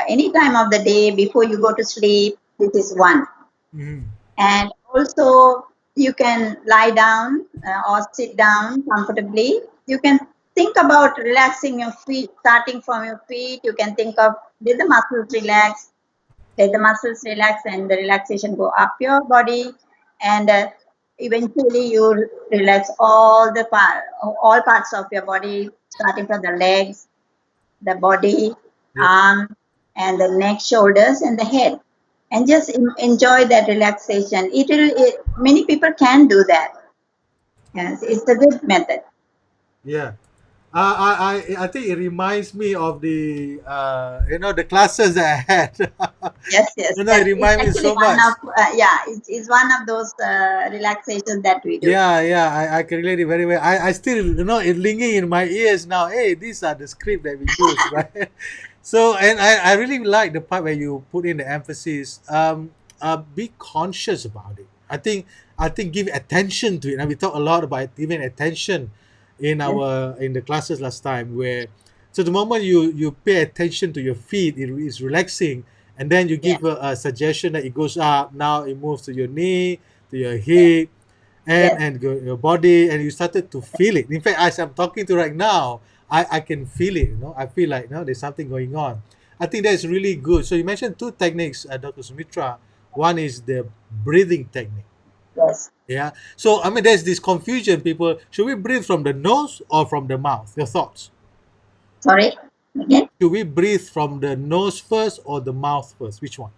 any time of the day before you go to sleep. This is one. Hmm. And also, you can lie down or sit down comfortably. You can think about relaxing your feet, starting from your feet. You can think of, did the muscles relax? Let the muscles relax, and the relaxation go up your body, and eventually you relax all parts of your body, starting from the legs, the body, Yeah. arm, and the neck, shoulders, and the head, and just enjoy that relaxation. Many people can do that. Yes, it's a good method. Yeah. I think it reminds me of the classes that I had. Yes, yes, It it's reminds me actually so one much. of it's one of those relaxations that we do. Yeah, yeah, I can relate it very well. I still, it ringing in my ears now. Hey, these are the script that we use, right? So, and I really like the part where you put in the emphasis. Be conscious about it. I think give attention to it. And we talk a lot about giving attention in Yes, the classes last time, where So the moment you pay attention to your feet, it is relaxing, and then you Yeah. give a suggestion that it goes up. Now it moves to your knee, to your Yeah. hip, and Yes. your body, and you started to feel it. In fact, as I'm talking to right now, I can feel it. I feel like there's something going on. I think that's really good. So you mentioned two techniques, Dr. Sumitra. One is the breathing technique. Yes. Yeah. So I mean, there's this confusion. People, should we breathe from the nose or from the mouth? Your thoughts? Sorry. Again. Should we breathe from the nose first or the mouth first? Which one?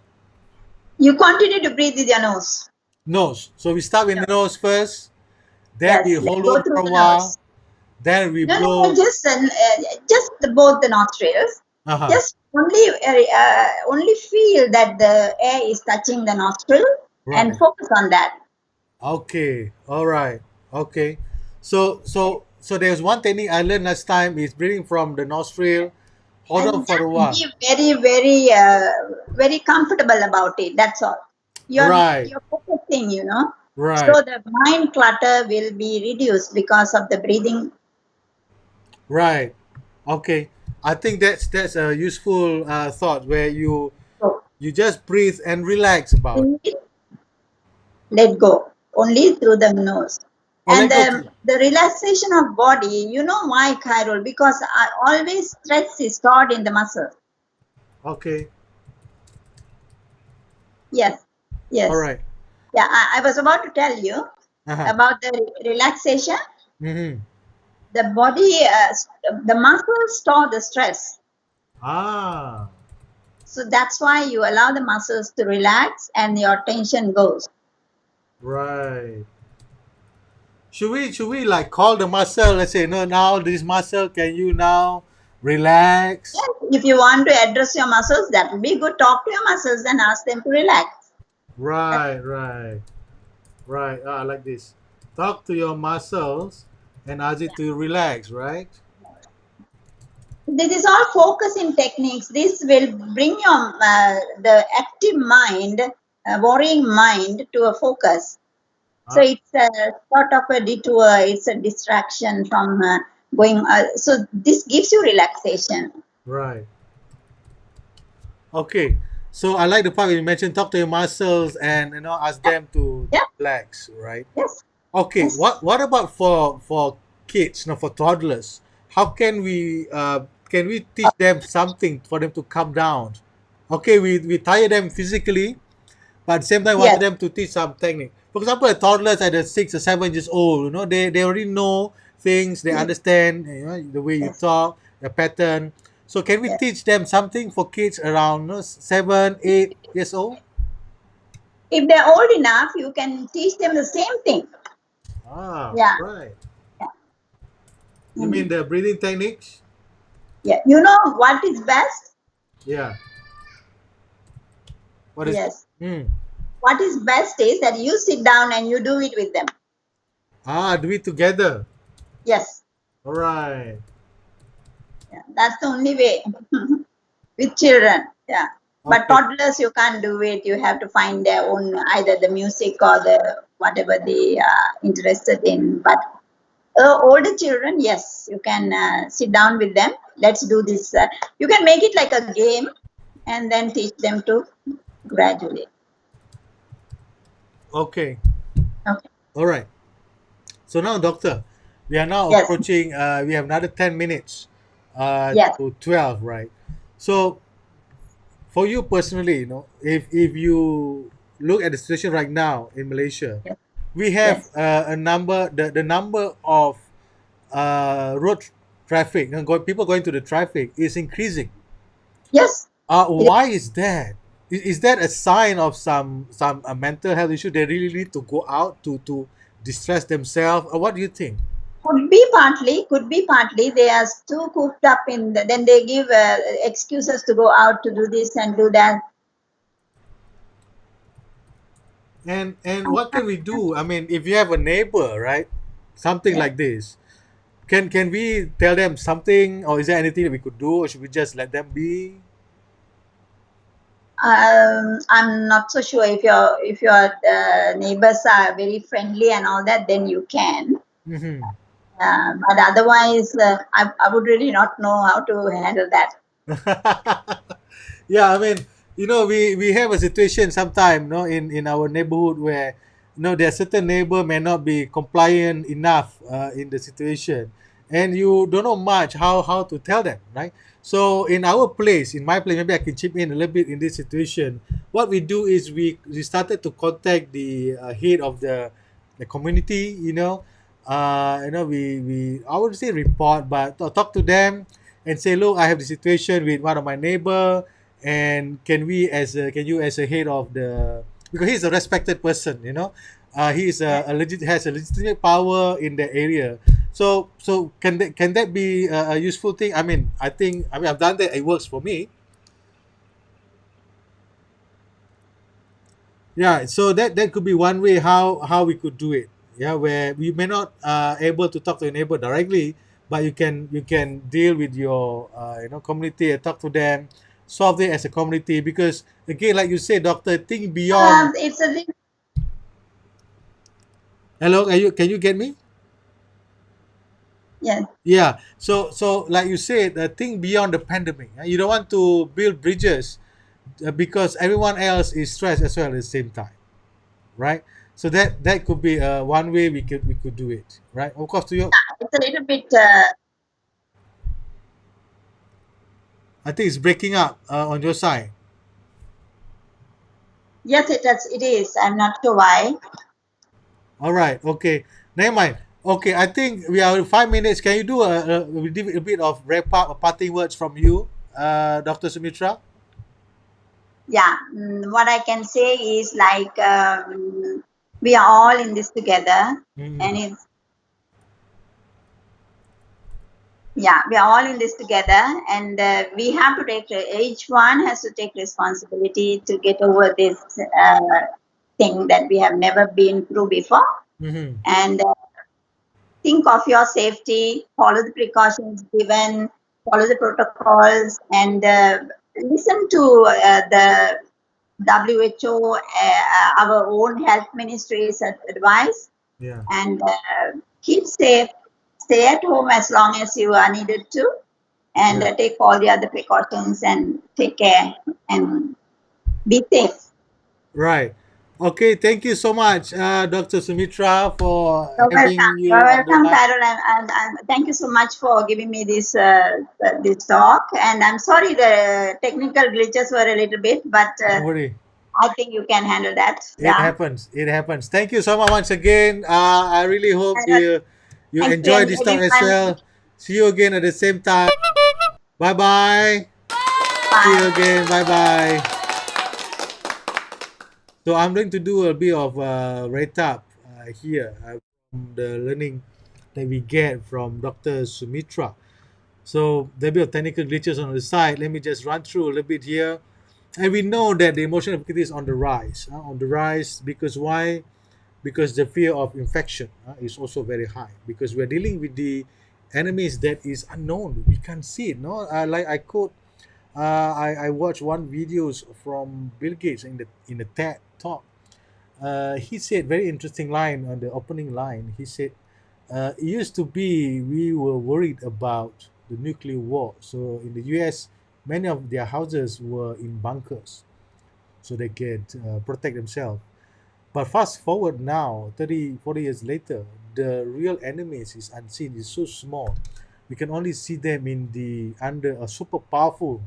You continue to breathe with your nose. Nose. So we start with No. the nose first, then we Yes. Let's hold go on through for a the while, nose. then we No, no, blow. just both the nostrils. Uh huh. Just only feel that the air is touching the nostril and Right. focus on that. Okay. All right. Okay. So there's one technique I learned last time is breathing from the nostril. Hold on And for a just while. be very comfortable about it. That's all. Right. You're focusing, so Right. the mind clutter will be reduced because of the breathing. Right. Okay. I think that's a useful thought where So you just breathe and relax about it. breathe, let go only through the nose. Or And let go to. the relaxation of body, you know why, Carol? Because always stress is stored in the muscle. Okay. Yes, All yes. right. Yeah, I was about to tell you Uh-huh. about the relaxation. Mm-hmm. The body, the muscles store the stress. Ah. So that's why you allow the muscles to relax and your tension goes. Right. Should we like call the muscle? Let's say, no, now this muscle, can you now relax? Yes, if you want to address your muscles, that would be good. Talk to your muscles and ask them to relax. Right, right, right. I like this. Talk to your muscles and ask it to relax, right? This is all focusing techniques. This will bring your the active mind, worrying mind to a focus. So Ah, it's a sort of a detour. It's a distraction from going. So this gives you relaxation. right. Okay. So I like the part where you mentioned talk to your muscles and ask Yeah, them to yeah, relax, right? yes, Okay, yes. what about for kids, for toddlers? How can we teach them something for them to calm down? Okay, we tire them physically, but at the same time Yes, wanted them to teach some technique. For example, a toddlers at the 6 or 7 years old, they already know things, they yes, understand the way you yes, talk, the pattern. So can we yes. teach them something for kids around 7, 8 years old? If they're old enough, you can teach them the same thing. Ah, Yeah, right. yeah. You mean Mm. the breathing techniques? Yeah. You know what is best? Yeah. What is? Yes. Hmm. What is best is that you sit down and you do it with them. Ah, do it together. Yes. All right. Yeah. That's the only way with children. Yeah. But Okay. toddlers, you can't do it. You have to find their own, either the music or the whatever they are interested in. But older children, yes, you can sit down with them. Let's do this. You can make it like a game and then teach them to gradually. Okay. Okay. All right. So now, doctor, we are now Yes. approaching. We have another 10 minutes. Yes. To 12, right? So for you personally, if you look at the situation right now in Malaysia, Yes. we have Yes. a number. The number of road traffic, people going to the traffic is increasing. Yes. It Why is that? Is that a sign of some mental health issue? They really need to go out to distress themselves, or what do you think? could be partly. They are too cooped up then they give excuses to go out to do this and do that. And what can we do? I mean, if you have a neighbor, right, something Yeah. like this, can we tell them something, or is there anything that we could do, or should we just let them be? I'm not so sure if your neighbors are very friendly and all that, then you can. Hmm. But otherwise, I would really not know how to handle that. Yeah, I mean, we have a situation sometime, in our neighborhood where, there are certain neighbor may not be compliant enough in the situation, and you don't know much how to tell them, right? So in my place, maybe I can chip in a little bit in this situation. What we do is we started to contact the head of the community, we I would say report, but talk to them and say, look, I have the situation with one of my neighbor, and can you as a head of the, because he's a respected person, he is Yeah. has a legitimate power in the area. So can that be a useful thing? I mean I've done that, it works for me. Yeah, so that could be one way how we could do it. Yeah, where we may not able to talk to a neighbor directly, but you can deal with your community and talk to them, solve it as a community. Because again, like you said, doctor, think beyond. It's a little, Hello, can you get me? yeah. Yeah. So like you said, think beyond the pandemic. You don't want to build bridges because everyone else is stressed as well at the same time, right? So that could be one way we could do it, right? Of course, to your, It's a little bit. I think it's breaking up on your side. Yes, it is. I'm not sure why. All right, okay, never mind. Okay, I think we are 5 minutes. Can you do a bit of wrap up, parting words from you, Dr. Sumitra? Yeah. What I can say is like we are all in this together, Mm-hmm. and it's yeah, we are all in this together, and we have to take. Each one has to take responsibility to get over this thing that we have never been through before, Mm-hmm. and think of your safety, follow the precautions given, follow the protocols, and listen to the WHO, our own health ministry's advice, Yeah. and keep safe. Stay at home as long as you are needed to, and Yeah. take all the other precautions and take care and be safe. Right. Okay. Thank you so much, Dr. Sumitra, for You're welcome. having you You're on the welcome, line. Carol, and thank you so much for giving me this talk. And I'm sorry the technical glitches were a little bit, but Don't worry. I think you can handle that. It Yeah. happens. It happens. Thank you so much once again. I really hope And, you thank you, enjoy this talk as everyone. well. See you again at the same time. Bye bye. See you Bye. again. Bye bye. So I'm going to do a bit of write up here from the learning that we get from Dr. Sumitra. So there'll be a technical glitches on the side. Let me just run through a little bit here. And we know that the emotional activity is on the rise. On the rise because why? Because the fear of infection is also very high. Because we're dealing with the enemies that is unknown. We can't see it. No, like I quote, I watched one videos from Bill Gates in the TED talk. He said very interesting line on the opening line. He said, "It used to be we were worried about the nuclear war. So in the U.S., many of their houses were in bunkers, so they could protect themselves. But fast forward now, 30, 40 years later, the real enemies is unseen. It's so small. We can only see them in the under a super powerful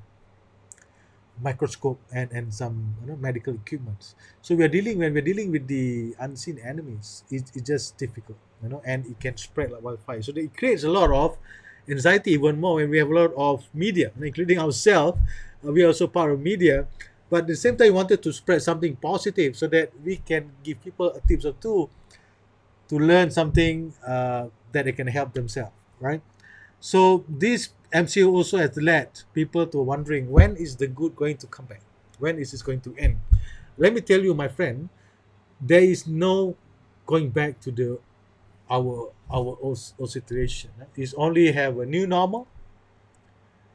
microscope and some medical equipment. So when we're dealing with the unseen enemies, it's just difficult, and it can spread like wildfire. So it creates a lot of anxiety even more when we have a lot of media, including ourselves. We are also part of media, but at the same time, we wanted to spread something positive so that we can give people a tips or two to learn something that they can help themselves, right? So this MCO also has led people to wondering when is the good going to come back? When is this going to end? Let me tell you, my friend, there is no going back to the our old situation. It's only have a new normal.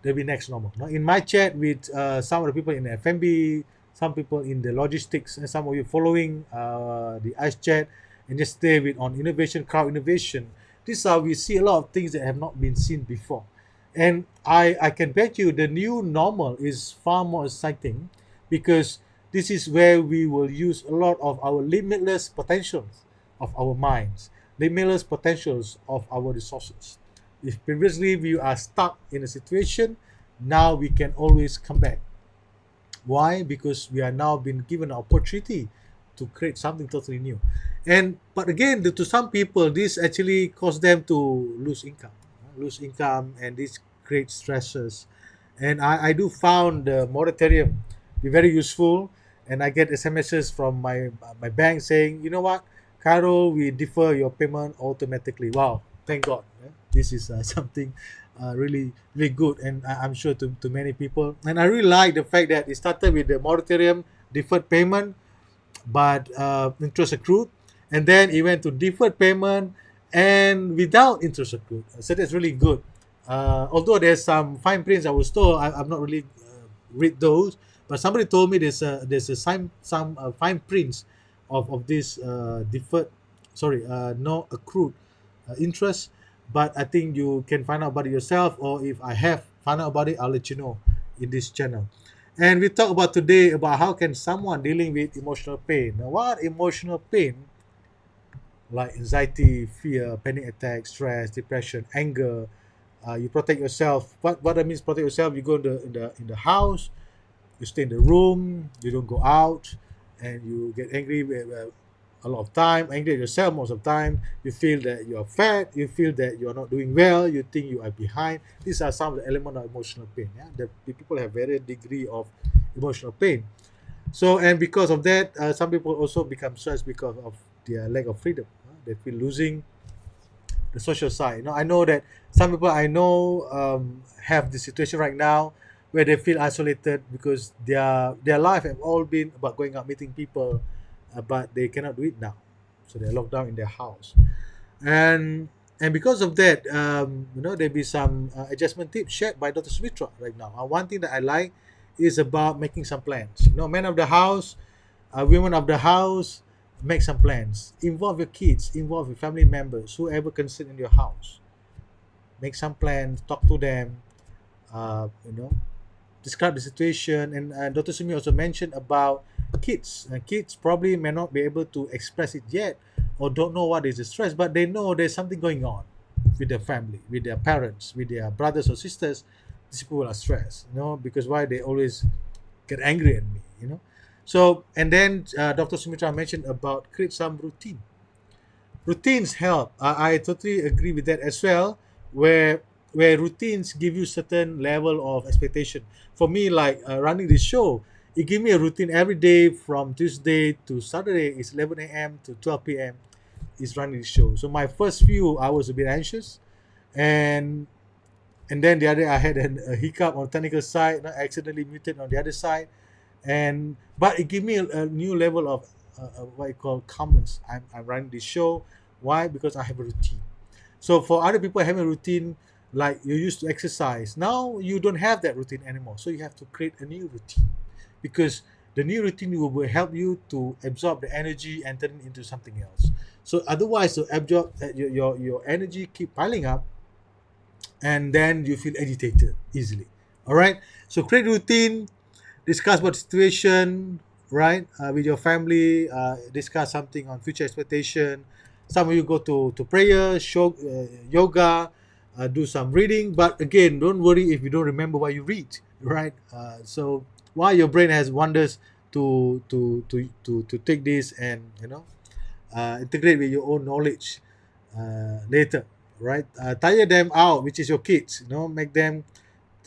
There'll be next normal. Now, in my chat with some of the people in FMB, some people in the logistics, and some of you following the ice chat and just stay with on innovation, crowd innovation. This is how we see a lot of things that have not been seen before. And I can bet you the new normal is far more exciting, because this is where we will use a lot of our limitless potentials of our minds, limitless potentials of our resources. If previously we are stuck in a situation, now we can always come back. Why? Because we are now been given an opportunity to create something totally new. And but again, to some people, this actually cause them to lose income, and this creates stresses. And I do found the moratorium be very useful, and I get SMSs from my bank saying, you know what, Carol, we defer your payment automatically. Wow, thank God. This is something really really good, and I'm sure to many people. And I really like the fact that it started with the moratorium, deferred payment, but interest accrued, and then it went to deferred payment and without interest accrued. So that's really good. Although there's some fine prints I was told, I've not really read those, but somebody told me there's some fine prints of this deferred, sorry, no accrued interest. But I think you can find out about it yourself, or if I have found out about it, I'll let you know in this channel. And we talk about today about how can someone dealing with emotional pain. Now, what emotional pain, like anxiety, fear, panic attack, stress, depression, anger, you protect yourself. What that means, protect yourself? You go in the house, you stay in the room, you don't go out, and you get angry a lot of time, angry at yourself most of the time. You feel that you are fat, you feel that you are not doing well, you think you are behind. These are some of the elements of emotional pain. Yeah, the people have various degree of emotional pain. So, and because of that, some people also become stressed because of their lack of freedom. They feel losing the social side. I know that some people I know have the situation right now where they feel isolated because their life have all been about going out, meeting people, but they cannot do it now, so they're locked down in their house. And because of that, there'll be some adjustment tips shared by Dr. Sumitra right now. One thing that I like is about making some plans. Men of the house, women of the house, make some plans. Involve your kids, involve your family members, whoever can sit in your house. Make some plans, talk to them, uh, you know, describe the situation. And Dr. Sumi also mentioned about kids. Kids probably may not be able to express it yet, or don't know what is the stress, but they know there's something going on with their family, with their parents, with their brothers or sisters. These people are stressed, because why they always get angry at me. So, and then Dr. Sumitra mentioned about create some routine. Routines help. I totally agree with that as well. Where routines give you certain level of expectation. For me, like running this show, it give me a routine every day from Tuesday to Saturday. It's 11 a.m. to 12 p.m. is running the show. So my first few hours a bit anxious, and then the other I had a hiccup on the technical side, not accidentally muted on the other side, and but it gave me a new level of what I call calmness. I'm running this show. Why? Because I have a routine. So for other people having a routine, like you used to exercise, now you don't have that routine anymore. So you have to create a new routine, because the new routine will help you to absorb the energy and turn it into something else. So otherwise, to absorb your energy keep piling up, and then you feel agitated easily. All right. So create routine, discuss about the situation, right, with your family, discuss something on future expectation. Some of you go to prayer, show, yoga, do some reading. But again, don't worry if you don't remember what you read, right? So while your brain has wonders to take this and integrate with your own knowledge later, right? Tire them out, which is your kids. Make them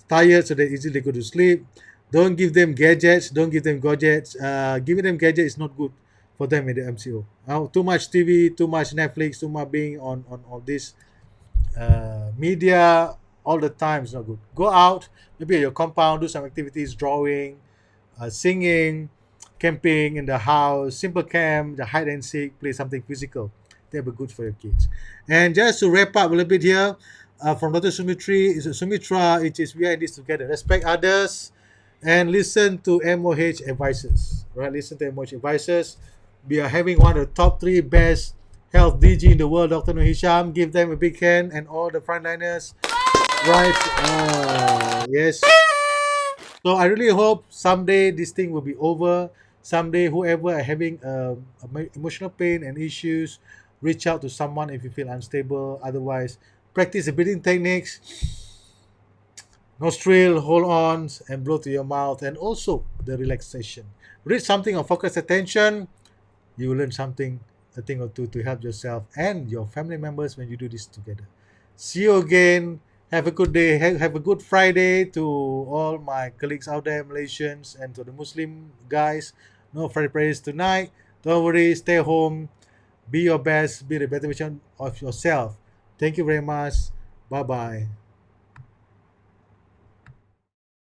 tired so they easily go to sleep. Don't give them gadgets. Don't give them gadgets. Giving them gadgets is not good for them in the MCO. Now, too much TV, too much Netflix, too much being on this media all the time is not good. Go out, maybe at your compound, do some activities, drawing, singing, camping in the house, simple camp, the hide and seek, play something physical. That will be good for your kids. And just to wrap up a little bit here, from Dr. Sumitra, it is we are in this together. Respect others and listen to MOH advisors. Right? Listen to MOH advisors. We are having one of the top 3 best health DG in the world, Dr. Nur Hisham. Give them a big hand, and all the frontliners. Right. Yes. So I really hope someday this thing will be over. Someday, whoever are having emotional pain and issues, reach out to someone if you feel unstable. Otherwise, practice the breathing techniques. Nostril, hold on, and blow to your mouth, and also the relaxation. Read something or focus attention. You will learn something, a thing or two to help yourself and your family members when you do this together. See you again. Have a good day. Have a good Friday to all my colleagues out there, Malaysians, and to the Muslim guys. No Friday prayers tonight. Don't worry. Stay home. Be your best. Be the better version of yourself. Thank you very much. Bye bye.